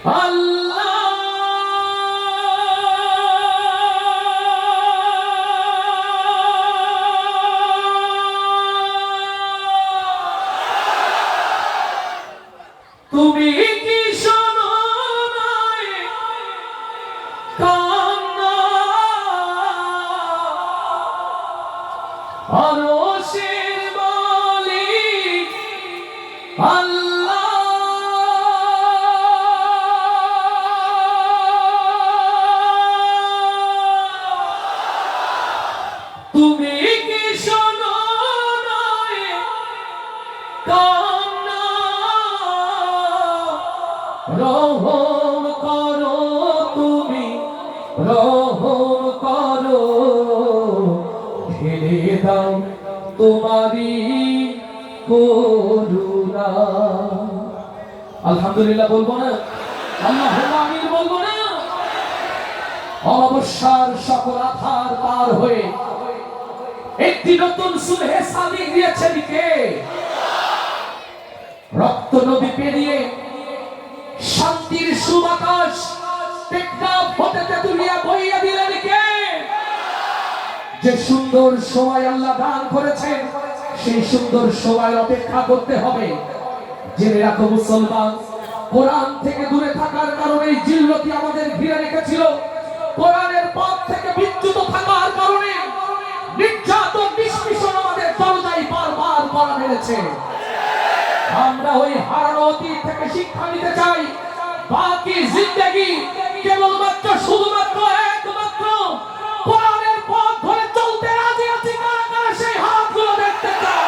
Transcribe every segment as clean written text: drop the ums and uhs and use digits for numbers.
আল্লাহ তুমি কি শোনো নাই কান্না আরশের মালিক আল্লাহ তুমি কি শোনো নাই কান্না রহম করো তুমি রহম করো ঢেলে দাও তোমারি করুণা। আলহামদুলিল্লাহ বলবো না? আল্লাহুম্মা আমিন বলবো না? অমাবস্যার সকল আধার পার হয়ে একটি নতুন সুবহে সাদিক দিয়েছেন কে? রক্ত নদী পেরিয়ে শান্তির সুবাতাস টেকনাফ হতে তেতুলিয়া বইয়া দিলেন কে? যে সুন্দর সময় আল্লাহ দান করেছেন সেই সুন্দর সময় অপেক্ষা করতে হবে। জেনে রাখো মুসলমান, কোরআন থেকে দূরে থাকার কারণে জিল্লতি আমাদের ঘিরে রেখেছিল। কোরআনের পথ থেকে বিচ্যুত থাকার কারণে নির্যাতন নিষ্পেষণ আমাদের দরজায় বারবার করা মেরেছে। আমরা ওই হারানো অতীত থেকে শিক্ষা নিতে চাই। বাকি জিন্দেগি কেবলমাত্র শুধুমাত্র একমাত্র কোরআনের পথ ধরে চলতে রাজি আছি কারা কারা সেই হাতগুলো দেখতে চাই।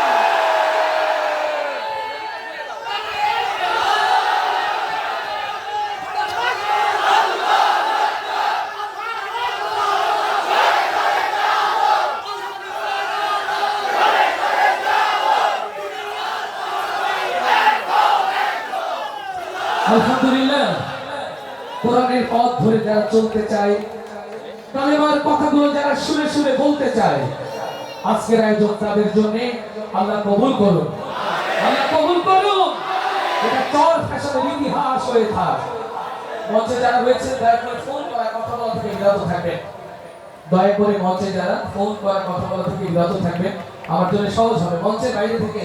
আলহামদুলিল্লাহ, কোরআনের পথ ধরে যারা চলতে চায়, কালেমার কথাগুলো যারা শুনে শুনে বলতে চায়, আজকের আয়োজন তাদের জন্য আল্লাহ কবুল করুন, আল্লাহ কবুল করুন। এটা চর ফ্যাশনের ইতিহাস হয়ে থাক। মঞ্চে যারা রয়েছে দয়া করে ফোন করা কথা বলা থেকে বিরত থাকবেন। দয়া করে মঞ্চে যারা ফোন করা কথা বলা থেকে বিরত থাকবেন, আমার জন্য সহজ হবে। মঞ্চের বাইরে থেকে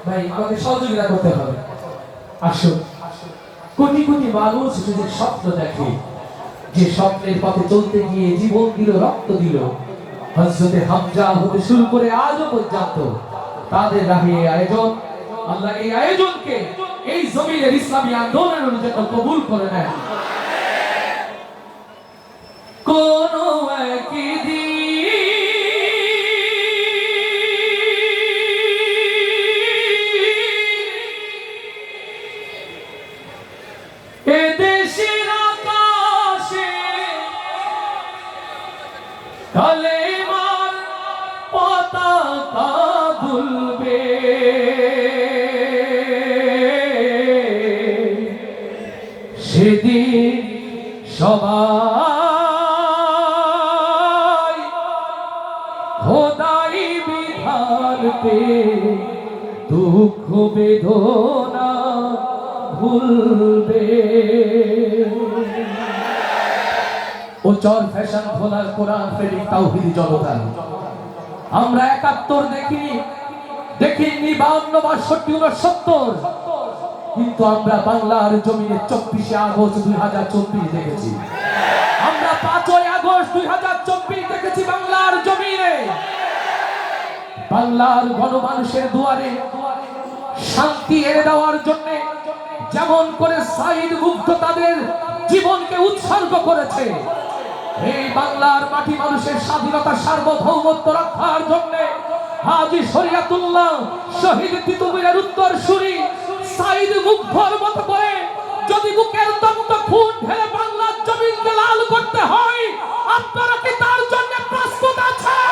ভাই আমাকে সহযোগিতা করতে হবে। আসুন, কোটি কোটি মানুষ যে স্বপ্ন দেখে, যে স্বপ্নের পথে চলতে গিয়ে জীবন দিল, রক্ত দিল, হযরতে হামজা হতে শুরু করে আজও পর্যন্ত তাদের রাহে আয়োজন। আল্লাহ এই আয়োজনকে এই জমিনের ইসলামী আন্দোলনের জন্য কবুল করে নেন। কোন একদিন কালেমার পতাকা দুলবে, সেদিন সবাই খোদাই বিধান পে দুঃখ বেদনা ভুলবে। ও চর ফ্যাশন খোলার কোরআন প্রেমিক তাওহীদি জনতা, আমরা ৭১ দেখিনি, ৫২, ৬২, ৬৯, কিন্তু আমরা বাংলার জমিনে ২৪শে আগস্ট ২০২৪ দেখেছি। আমরা ৫ই আগস্ট ২০২৪ দেখেছি বাংলার জমিনে। বাংলার গণমানুষের দুয়ারে শান্তি এনে দেওয়ার জন্য যেমন করে সাইদ মুগ্ধ তাদের জীবনকে উৎসর্গ করেছে, এই বাংলার মাটি মানুষের স্বাধীনতা সার্বভৌমত্ব রক্ষার জন্য হাজী শরিয়াতুল্লাহ শহীদ তিতুমীরের উত্তরসূরি সাইদ মুগ্ধর মতো করে যদি বুকের রক্ত খুন ঢেলে বাংলার জমিনকে লাল করতে হয়, আপনারা কি তার জন্য প্রস্তুত আছেন?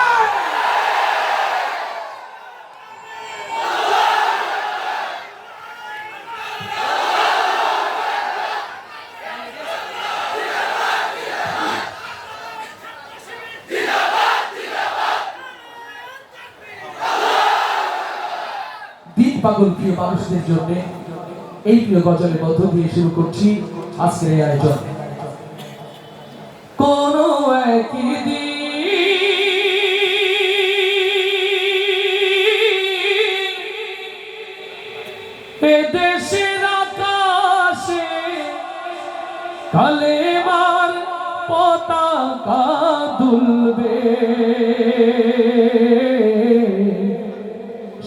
পাগল প্রিয় মানুষদের জন্য এই প্রিয় গজলের মধ্য দিয়ে শুরু করছি আজকের এই আয়োজন। কোন একদিন এদেশের আকাশে কালেমার পতাকা দুলবে,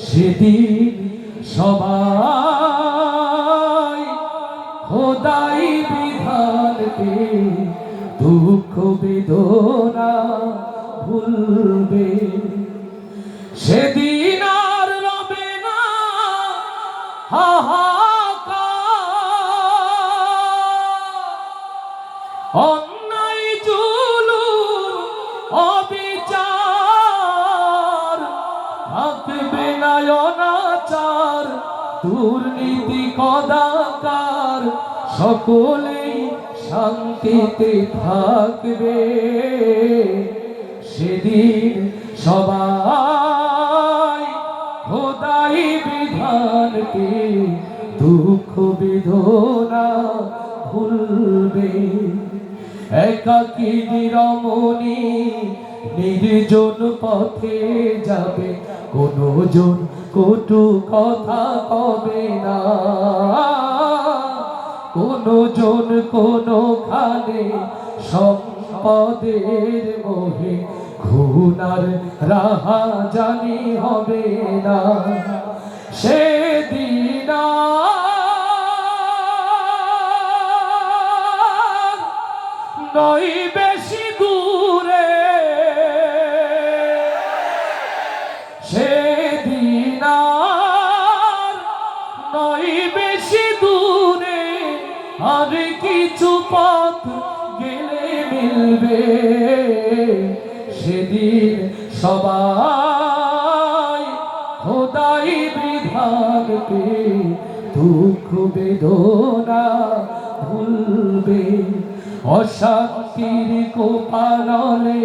সেদিন সবাই খোদাই বিধানকে দুঃখ বেদনা ভুলবে। সেদিন আর রবে না হাহাকার, অন্যায় জুলুম অবিচার, থাকবে না অনাচার দুর্নীতি কদাকার, সকলেই শান্তিতে থাকবে। সেদিন সবাই খোদাই বিধানকে দুঃখ বেদনা ভুলবে। একাকী নিরমণি নির্জন পথে যাবে, কোনো জন কটু কথা কবে না, কোনো জন কোনোখানে সম্পদের মোহে খুনার রাহা জানি হবে না। সেদিন নয় বেশি দূরে, সেদিন নয় বেশি দূরে, আর কিছু পথ গেলে মিলবে। সেদিন সবাই খোদাই বিধানকে দুঃখ বেদনা ভুলবে। অশান্তির কোপানলে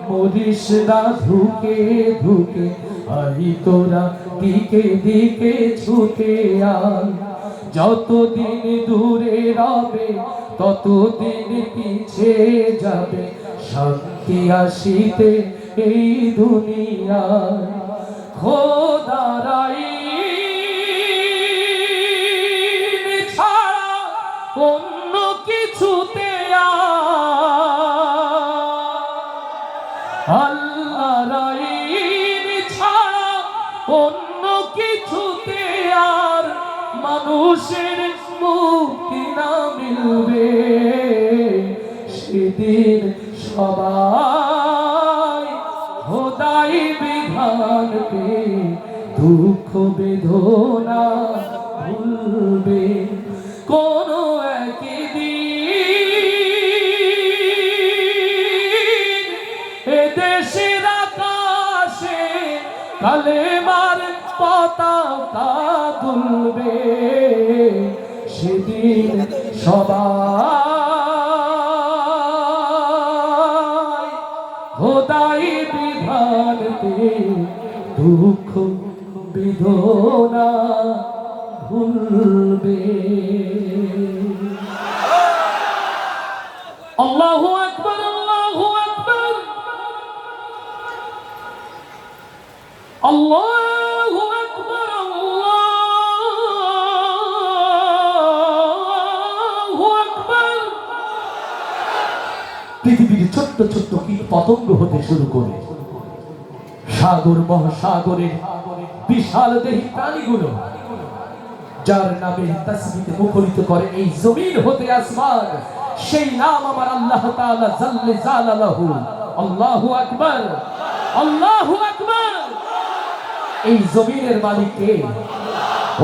মরিস না ধুকে ধুকে, আই তোরা দিকে দিকে ছুটে আয়। যতদিন দূরে রবে ততদিন পিছে যাবে, শান্তি আসিতে এই দুনিয়ায়। খোদার আইন ছাড়া অন্য কিছুতে আল্লাহর আইন ছাড়া অন্য কিছুতে আর মানুষের মুক্তি না মিলবে। সেদিন সবাই খোদাই বিধানকে দুঃখ বেদনা ভুলবে। কোন একদিন এদেশের আকাশে কালেমার পতাকা দুলবে, সেদিন সবাই খোদাই বিধানকে দুঃখ বেদনা ভুলবে। আল্লাহু আকবার, আল্লাহু আকবার, আল্লাহু আকবার, আল্লাহু আকবার। পৃথিবীর ছোট্ট ছোট্ট কীট পতঙ্গ হতে শুরু করে সাগর মহাসাগরের বিশাল দেহী প্রাণীগুলো যার নামে তাসবিতে মুখরিত করে এই জমিন হতে আসমান, সেই নাম আমার আল্লাহ তাআলা জাল্লে জালালাহু। আল্লাহু আকবার, আল্লাহু আকবার। এই জমিনের মালিক কে?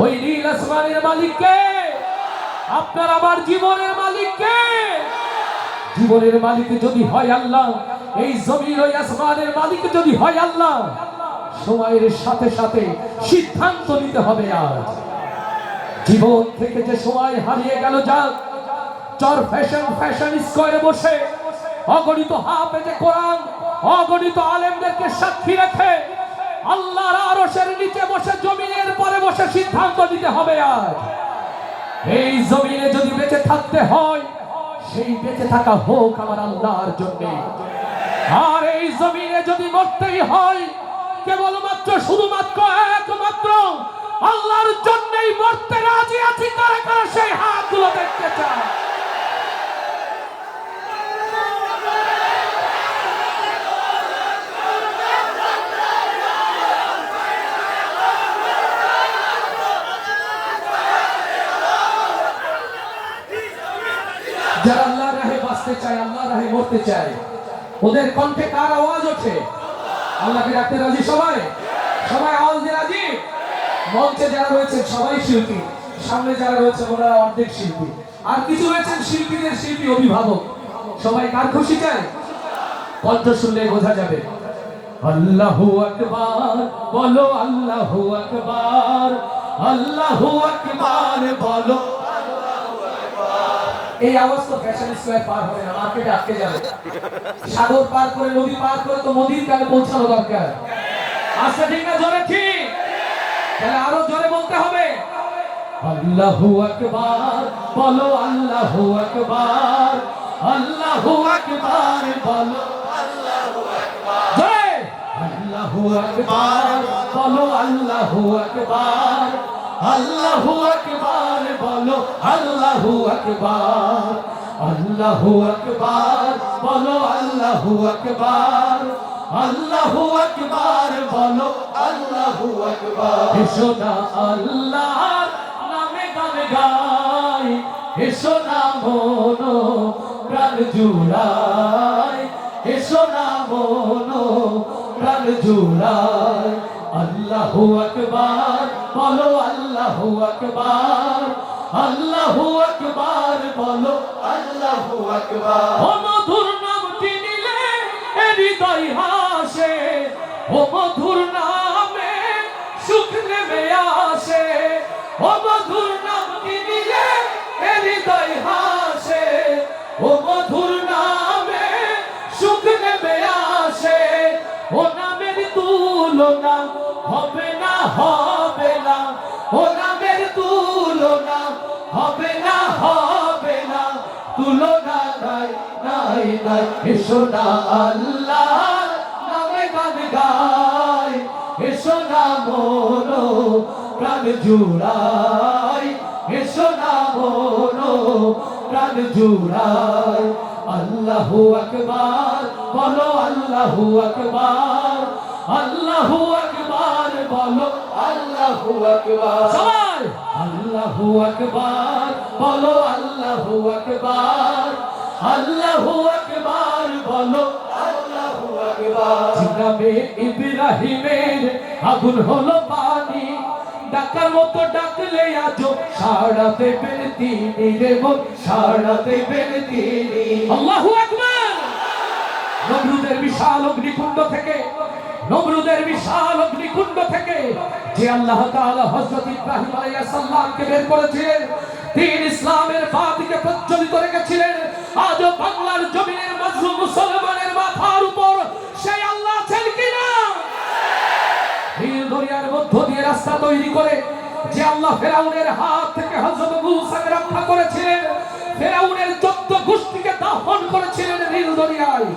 ওই নীল আসমানের মালিক কে? আপনার আমার জীবনের মালিক কে? জীবনের মালিক যদি হয় আল্লাহ, এই জমিন ওই আসমানের মালিক যদি হয় আল্লাহ, সময়ের সাথে সাথে সিদ্ধান্ত নিতে হবে। আজ জীবন থেকে যে সময় হারিয়ে গেল, যাক চর ফ্যাশন স্কোয়ারে বসে অগণিত হাফেজে কোরআন, অগণিত আলেমদেরকে সাক্ষী রেখে আল্লাহর আরশের নিচে বসে জমিনের পরে বসে সিদ্ধান্ত নিতে হবে। আজ এই জমিনে যদি বেঁচে থাকতে বাঁচতে হয় সেই বেঁচে থাকা হোক আমার আল্লাহর জন্য। আর এই জমিনে যদি মরতেই হয় কেবলমাত্র শুধুমাত্র একমাত্র আল্লাহর জন্যই মরতে রাজি আছি। কারা কারা সেই হাতগুলো দেখতে চায়? যারা আল্লাহর রাহে বাঁচতে চায়, আল্লাহর রাহে মরতে চায়, ওদের কণ্ঠে কার আওয়াজ ওঠে? আল্লাহকে ডাকতে রাজি সবাই? সবাই আওয়াজ দিয়ে রাজি? মঞ্চে যারা রয়েছেন সবাই শিল্পী, সামনে যারা রয়েছে ওনারা অর্ধেক শিল্পী, আর কিছু রয়েছেন শিল্পীদের শিল্পী অভিভাবক। সবাই কার খুশি চায়? কণ্ঠ শুনলে বোঝা যাবে। আল্লাহু আকবার বলো, আল্লাহু আকবার, আল্লাহু আকবার বলো। এই আওয়াজ তো ফ্যাশন স্কয়ার পার হবে না, মার্কেটে আটকে যাবে। সাগর পার করে, নদী পার করে তো নদীর কাছে পৌঁছানো দরকার। আচ্ছা ঠিক না? জোরে ঠিক? তাহলে আরো জোরে বলতে হবে। আল্লাহু আকবার বলো, আল্লাহু আকবার, আল্লাহু আকবার বলো, আল্লাহু আকবার। জোরে আল্লাহু আকবার বলো, আল্লাহু আকবার, আল্লাহু আকবার বলো, আল্লাহু আকবার, আল্লাহু আকবার বলো, আল্লাহু আকবার, আল্লাহু আকবার বলো, আল্লাহু আকবার। এসো না আল্লাহর নামে গান গাই, এসো না মনো প্রাণ জুড়াই, এসো না মনো প্রাণ জুড়াই। আল্লাহু আকবার বলো, আল্লাহু আকবার, আল্লাহু আকবার বলো, আল্লাহু আকবার। ও মধুর নামটি নিলে হৃদয় হাসে, ও মধুর নামে সুখ নেমে আসে, ও মধুর নামটি নিলে হৃদয় হাসে, ও মধুর নামে সুখ নেমে আসে। ও নামের তুলনা হবে না, হবে না, ও নামের তুলনা হবে না, হবে না, তুলনা নাই, নাই, নাই। এসো না আল্লাহর নামে গান গাই, এসো না মনো প্রাণ জুড়াই, এসো না মনো প্রাণ জুড়াই। আল্লাহু আকবার বলো, আল্লাহু আকবার, আল্লাহু আকবার বলো, আল্লাহু আকবার। সবাই আল্লাহু আকবার বলো, আল্লাহু আকবার, আল্লাহু আকবার বলো, আল্লাহু আকবার। জিনাবে ইব্রাহিমের আগুন হলো পানি, ডাকার মতো ডাকলে আজো সাড়া দেবেন তিনি রে মন, সাড়া দেবেন তিনি। আল্লাহু আকবার। নমরুদের বিশাল অগ্নিকুণ্ড থেকে, নমরুদের বিশাল অগ্নিকুণ্ড থেকে যে আল্লাহ তাআলা হযরত ইব্রাহিম আলাইহিস সালামকে বের করেছিলেন, দ্বীন ইসলামের বাতিকে প্রজ্বলিত রেখেছিলেন, আজও বাংলার জমিনের মাজলুম মুসলমানের মাথার উপর সেই আল্লাহ আছেন কিনা? নীল দরিয়ার মধ্য দিয়ে রাস্তা তৈরি করে যে আল্লাহ ফেরাউনের হাত থেকে হযরত মূসাকে রক্ষা করেছিলেন, ফেরাউনের 14 গোষ্ঠীকে দাফন করেছিলেন নীল দরিয়ায়,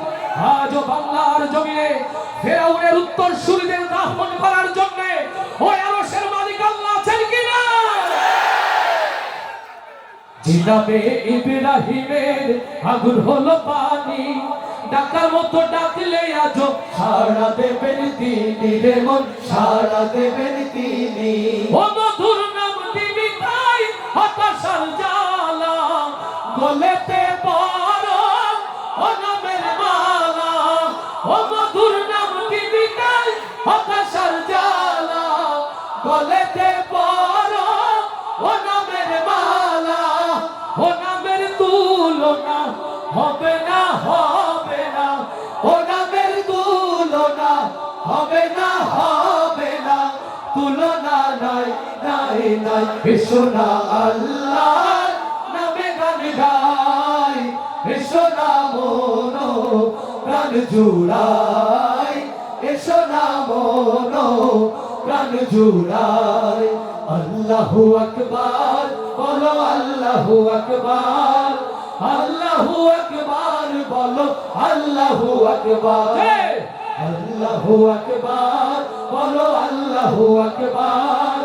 আজও বাংলার জমিনে ফেরাউনের উত্তরসূরিদের দাফন করার জন্য ওই আরশের মালিক আল্লাহ আছেন কিনা? জিনাবে ইব্রাহিমের আগুন হলো পানি, ডাকার মতো ডাকলে আজো সাড়া দেবেন তিনি রে মন, সাড়া দেবেন তিনি। ও মধুর নাম দিবি তাই হতাশার জ্বালা, গলেতে বড় ও নামের মালা, ও মধুর নাম দিবি তাই হতাশার জ্বালা, গলেতে বড় ও নামের মালা, ও নামের তুলনা হবে না, হবে না, ও নামের তুলনা হবে না, হবে না, তুলনা নাই, নাই, নাই। এসো না আল্লাহর নামে গান গাই, এসো না মনো প্রাণ জুড়াই, এসো না মনো প্রাণ জুড়াই। আল্লাহু আকবার বলো, আল্লাহু আকবার, আল্লাহু আকবার বলো আল্লাহু আকবার আল্লাহু আকবার বলো আল্লাহু আকবার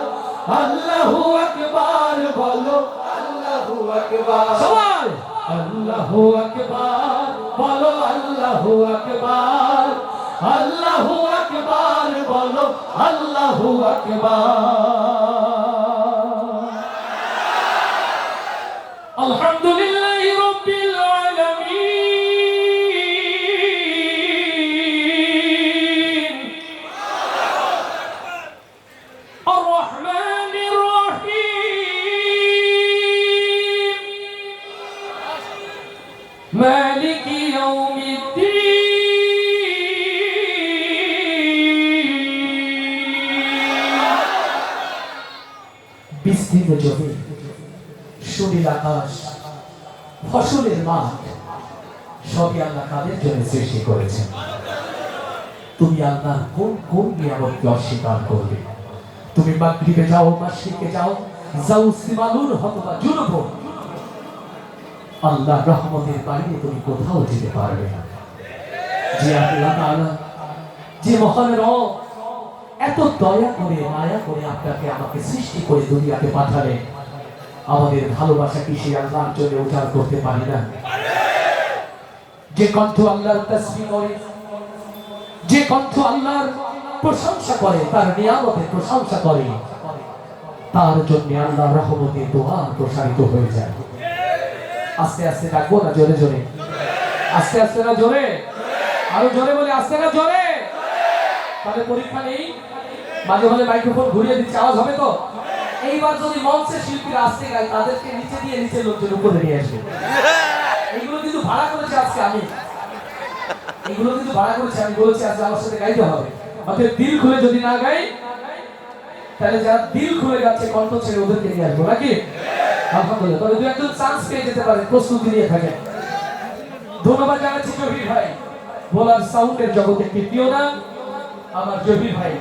আল্লাহু আকবার বলো আল্লাহু আকবার সবাই আল্লাহু আকবার বলো আল্লাহু আকবার আল্লাহু আকবার বলো আল্লাহু আকবার আলহামদুলিল্লাহি রাব্বিল আলামিন আর রহমানির রহিম মালিকি ইয়াউমিদ্দিন বিস্তীর্ণ জমি সুনীল আকাশ ফসলের মাঠ সবই আল্লাহ কাদের জন্য সৃষ্টি করেছেন তুমি আল্লাহ কোন কোন নিয়ামতকে অস্বীকার করবে তুমি মাগরিবে যাও মাশরিকে যাও যাও সিমালুন অথবা জুনুব আল্লাহ রহমতের বাইরে তুমি কোথাও যেতে পারবে না যে আল্লাহ তাআলা যে মহান রব এত দয়া করে মায়া করে আপনাকে আমাকে সৃষ্টি করে দুনিয়াতে পাঠালেন আমাদের ভালোবাসা কি সেই আল্লাহর জন্য উজাড় করতে পারি না যে কণ্ঠ আল্লাহর তাসবিহ করে যে কণ্ঠ আল্লাহর প্রশংসা করে তার নিয়ামতের প্রশংসা করে তার জন্য আল্লাহর রহমতে দোয়া প্রসারিত হয়ে যায় আস্তে আস্তে ডাকবো না জোরে জোরে আস্তে আস্তে না জোরে আরো জোরে বলে আস্তে না জোরে তাহলে পরীক্ষা নেই মাঝে মাঝে মাইক্রোফোন ঘুরিয়ে দিচ্ছে আওয়াজ হবে তো এইবার যদি মঞ্চে শিল্পীরা আসতে গায় তাদেরকে নিচে দিয়ে নিচে লোকজন উপরে নিয়ে আসবে এইগুলো কিন্তু ভাড়া করেছে আজকে আমি এইগুলো কিন্তু ভাড়া করেছি আমি বলেছি আজকে আমার সাথে গাইতে হবে অতএব দিল খুলে যদি না গাই তাহলে যারা দিল খুলে যাচ্ছে কণ্ঠ ছেড়ে ওদেরকে নিয়ে আসবো নাকি আলহামদুলিল্লাহ তবে দু একজন চান্স পেয়ে যেতে পারে প্রস্তুতি নিয়ে থাকেন ধন্যবাদ জানাচ্ছি জহির ভাই বলার সাউন্ডের জগতে তৃতীয় না আমার জহির ভাই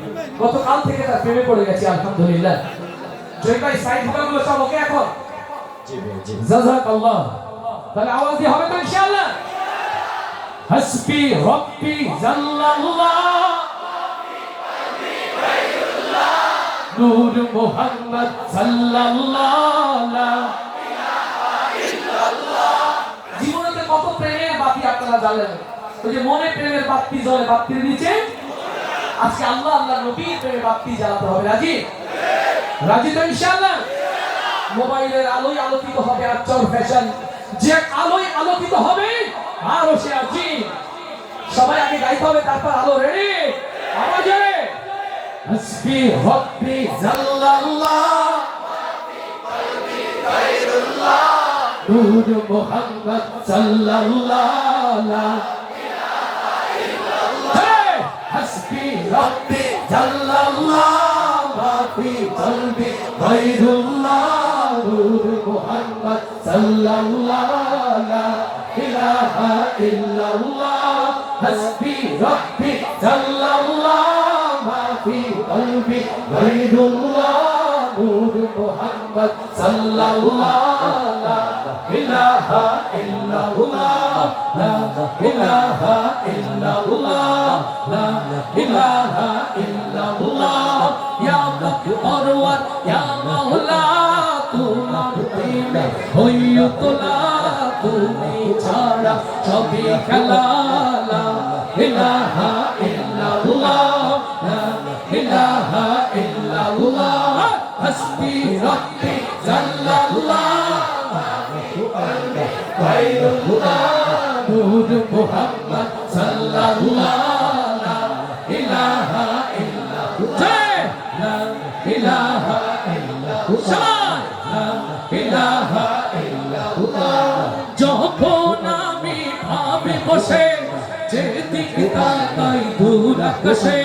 গতকাল থেকে তার প্রেমে পড়ে গেছে আলহামদুলিল্লাহ জহির ভাই সাইড ভোকালগুলো সব ওকে এখন জাযাকাল্লাহ তাহলে আওয়াজ দিয়ে হবে তো ইনশাআল্লাহ হাসবি রাব্বি জাল্লাল্লাহ নূর মুহাম্মদ সাল্লাল্লাহু জীবনে কত প্রেমের বাতি আপনারা জ্বালেন ওই যে মনে প্রেমের বাতি জ্বলে বাতির নিচে আজকে আল্লাহ আল্লাহ নবীর প্রেমের বাতি জ্বালাতে হবে রাজি রাজি তো ইনশাআল্লাহ মোবাইলের আলোয় আলোকিত হবে আচর ফ্যাশন যে আলোয় আলোকিত হবে আর সে আজি সবাই আগে গাইতে হবে তারপর আলো রেডি আওয়াজে হাসবি রাব্বি জাল্লাল্লাহ কলবি গায়রুল্লাহ নূর মুহাম্মদ সাল্লাল্লাহু লা ইলাহা ইল্লাল্লাহ হাসবি রাব্বি জাল্লাল্লাহু কলবি গায়রুল্লাহ নূর মুহাম্মদ সাল্লাল্লাহু লা ইলাহা ইল্লাল্লাহ হাসবি রাব্বি জাল্লাল্লাহু في قلبي غير الله نور محمد صلى الله لا إله إلا الله لا إله إلا الله لا إله إلا الله يا مقرور يا مولا তোমার প্রেমে হইও তোলা তুমি ছাড়া সবই খেলা লা ইলাহা ইল্লাল্লাহ লা ইলাহা ইল্লাল্লাহ হাসবি রাব্বি জাল্লাল্লাহু গায়রুল্লাহ নূর মুহাম্মদ সাল্লাল্লাহু লা ইলাহা ইল্লাল্লাহ লা ইলাহা ইল্লাল্লাহ লা ইলাহা ইল্লাল্লাহ যখন আমি ভাবে বসে যেদিকে তাকাই দূর আকাশে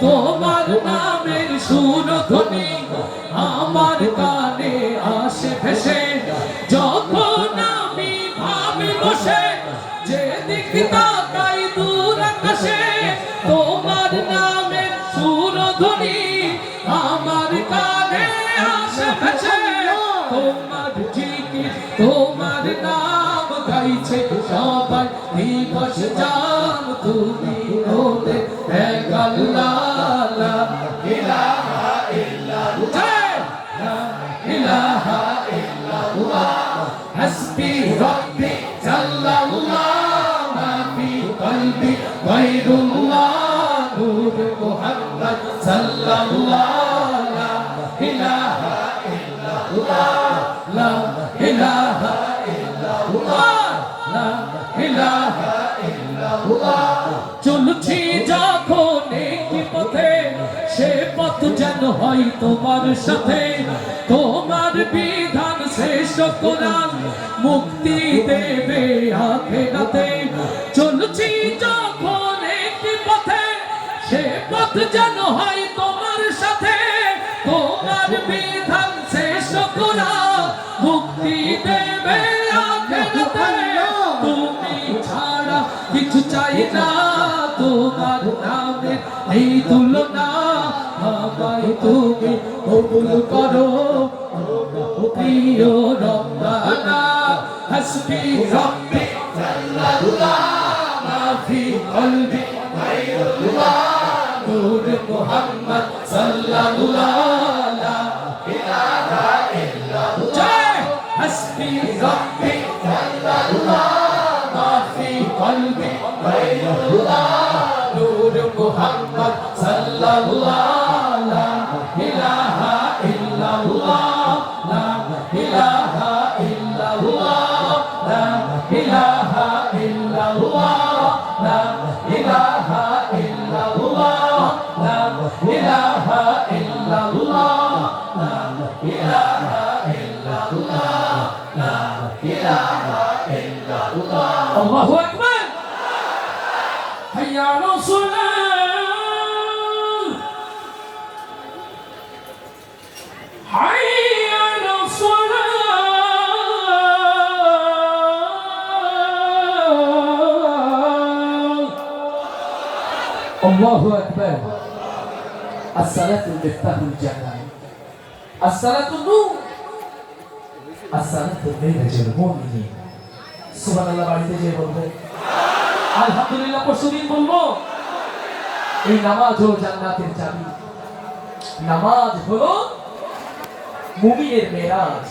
তোমার নামের সুরধ্বনি আমার কানে আসে ভেসে যখন আমি ভাবে বসে যেদিকে তাকাই দূর আকাশে তোমার নামের সুরধ্বনি আমার কানে আসে ভেসে তোমার জিকির তোমার নাম গাইছে সবাই দিবস জান তুমি ওরে এক আল্লাহ লা ইলাহা ইল্লাল্লাহ লা ইলাহা ইল্লাল্লাহ হাসবি রাব্বি জাল্লাল্লাহ মা ফি কলবি গায়রুল্লাহ নূর মুহাম্মদ সাল্লাল্লাহ লা ইলাহা ইল্লাল্লাহ লা ইলাহা ইল্লাল্লাহ লা ইলাহা ইল্লাল্লাহ চলছি যখন কি পথে সে পথ যেন হয় তোমার সাথে তোমার বিধান শেষ কোরআন মুক্তি দেবে আখিরাতে চলছি যখন কি পথে সে পথ যেন হয় তোমার সাথে তোমার বিধান শেষ কোরআন মুক্তি দেবে আখিরাতে তুমি ছাড়া কিছু চাই না তোমার নামে এই তুলনা আমায় তুমি কবুল করো প্রিয় রব্বানা হাসবি রাব্বি জাল্লাল্লাহ মা ফি কলবি গায়রুল্লাহ নূর মুহাম্মদ সাল্লাল্লাহ লা ইলাহা ইল্লাল্লাহ হাসবি রাব্বি জাল্লাল্লাহ মা ফি কলবি গায়রুল্লাহ নূর মুহাম্মদ সাল্লাল্লাহ লা ইলাহা ইল্লাল্লাহ লা ইলাহা ইল্লাল্লাহ লা ইলাহা ইল্লাল্লাহ লা ইলাহা ইল্লাল্লাহ লা ইলাহা ইল্লাল্লাহ লা ইলাহা ইল্লাল্লাহ লা ইলাহা ইল্লাল্লাহ আল্লাহু আকবার হাইয়া আলাস সালাহ হাইয়া আলাস সালাহ আল্লাহু আকবার الصلاة مفتاح الجنة الصلاة نور الصلاة منهج المؤمنين سبحان الله বাড়িতে যে বলবে আলহামদুলিল্লাহ পরশুদিন বলবো এই নামাজ হলো জান্নাতের চাবি নামাজ হলো মুমিনের মেরাজ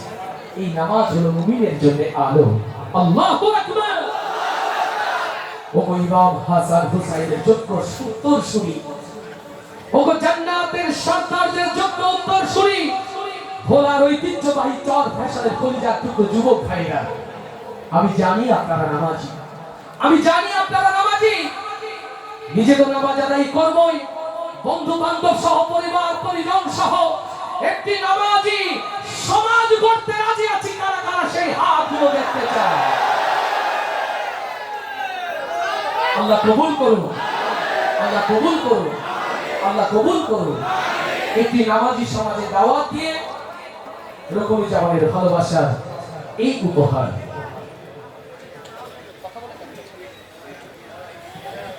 এই নামাজ হলো মুমিনের জন্য আলো আল্লাহু আকবার ও ইমাম হাসান হুসাইনের যোগ্য উত্তরসূরি ওগো জান্নাতের সন্তানদের যোগ্য উত্তরসূরি ভোলার ঐতিহ্যবাহী চর ফ্যাশনের কলিজার টুকরো যুবক ভাইরা আমি জানি আপনারা নামাজি আমি জানি আপনারা নামাজি নিজে তো নামাজ আদায় করবই বন্ধু বান্ধব সহ পরিবার পরিজন সহ একটি নামাজি সমাজ গড়তে রাজি আছি কারা কারা সেই হাতগুলো দেখতে চায় আল্লাহ কবুল করুন আল্লাহ কবুল করুন আল্লাহ কবুল করুন একটি নামাজি সমাজে দাওয়াত দিয়ে রকমি জামানের ভালোবাসার এই উপহার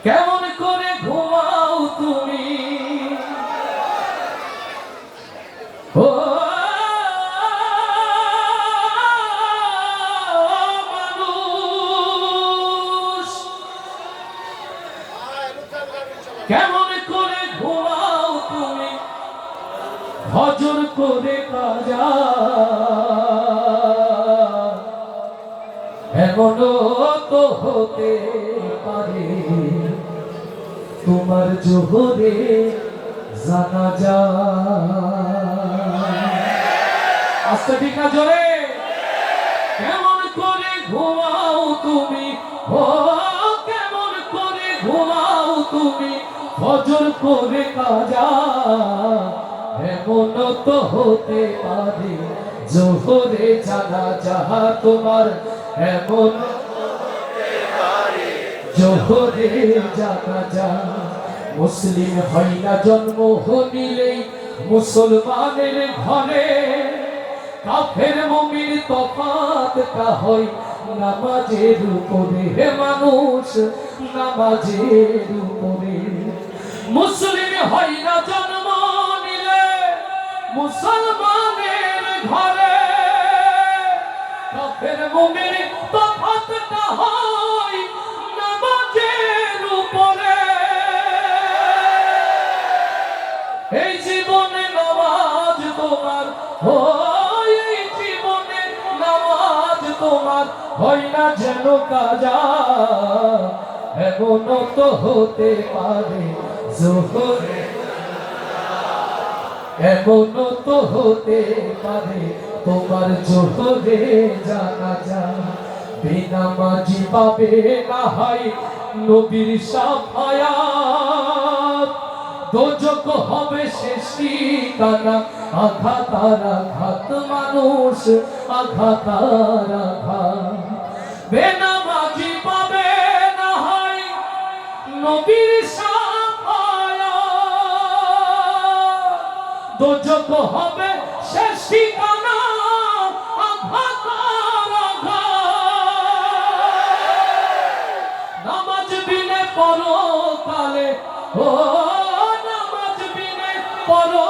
কেমন করে ঘুমাও তুমি ও মানুষ কেমন করে ঘুমাও তুমি হজর করে কাজা এমনও তো হতে পারে তোমার জোহরে জানাজা আস্তে ঠিক না জোরে কেমন করে ঘুমাও তুমি ও কেমন করে ঘুমাও তুমি ফজর করে কাজা এমন তো হতে পারে জোহরে জানাজা তোমার এমন জোহরে জানাজা মুসলিম হয় না জন্ম হইলেই মুসলমানের ঘরে কাফের মুমিন তফাৎ কা হয় নামাজের উপরে হে মানুষ নামাজের উপরে মুসলিম হয় না জন্ম নিলে মুসলমানের ঘরে কাফের মুমিন তফাৎ কাটা হয় নামাজের উপরে। এই জীবনে নামাজ তোমার হয়, এই জীবনে নামাজ তোমার হয় না যেন কাজা। এমনও তো হতে পারে জোহরে, এমনও তো হতে পারে তোমার জোহরে জানাজা। বেনামাজি পাবে না হয় নবীর শাফায়াত, দোজখ হবে শেষ ঠিকানা। আঘাত আর আঘাত মানুষ, আঘাত আর আঘাত। বেনামাজি পাবে না হয় নবীর শাফায়াত, দোজখ হবে শেষ ঠিকানা। আঘাত আর আঘাত। নামাজ বিনে পরকালে ও